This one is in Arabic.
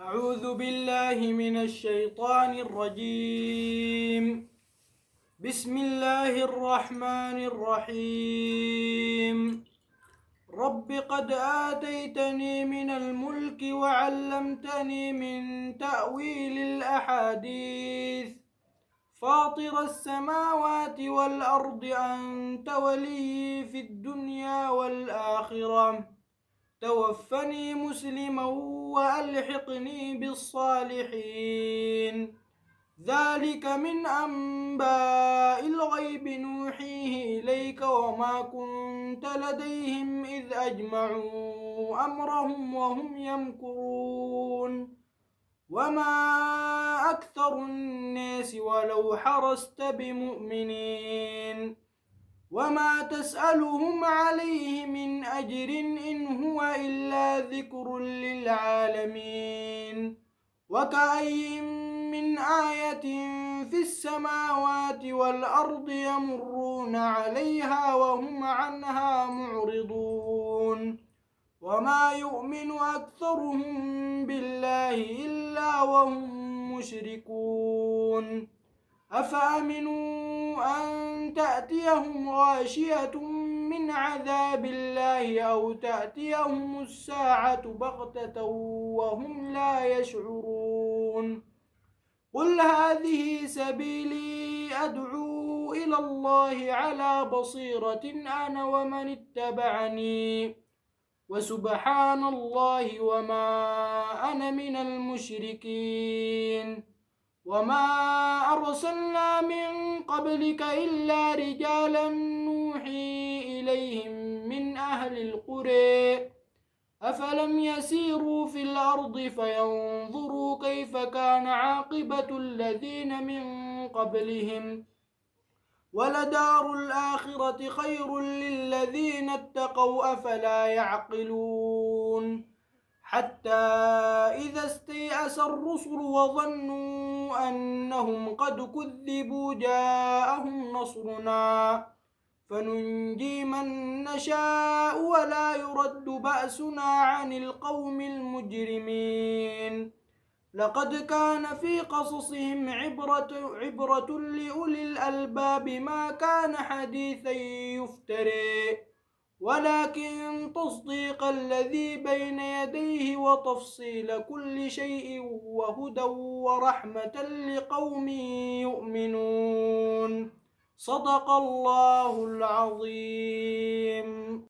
أعوذ بالله من الشيطان الرجيم. بسم الله الرحمن الرحيم. رب قد آتيتني من الملك وعلمتني من تأويل الأحاديث فاطر السماوات والأرض أنت ولي في الدنيا والآخرة توفني مسلما وألحقني بالصالحين. ذلك من أنباء الغيب نوحيه إليك وما كنت لديهم إذ أجمعوا أمرهم وهم يمكرون. وما أكثر الناس ولو حرصت بمؤمنين وما تسألهم عليه من أجر إن هو إلا ذكر للعالمين. وكأي من آية في السماوات والأرض يمرون عليها وهم عنها معرضون. وما يؤمن أكثرهم بالله إلا وهم مشركون. أفأمنوا أن تأتيهم غاشية من عذاب الله أو تأتيهم الساعة بغتة وهم لا يشعرون. قل هذه سبيلي أدعو إلى الله على بصيرة أنا ومن اتبعني وسبحان الله وما أنا من المشركين. وما أرسلنا من قبلك إلا رجالا نوحي إليهم من أهل القرى أفلم يسيروا في الأرض فينظروا كيف كان عاقبة الذين من قبلهم ولدار الآخرة خير للذين اتقوا أفلا يعقلون. حتى إذا استيأس الرسل وظنوا أنهم قد كذبوا جاءهم نصرنا فننجي من نشاء ولا يرد بأسنا عن القوم المجرمين. لقد كان في قصصهم عبرة لأولي الألباب ما كان حديثا يفتري ولكن تصديق الذي بين يديه وتفصيل كل شيء وهدى ورحمة لقوم يؤمنون. صدق الله العظيم.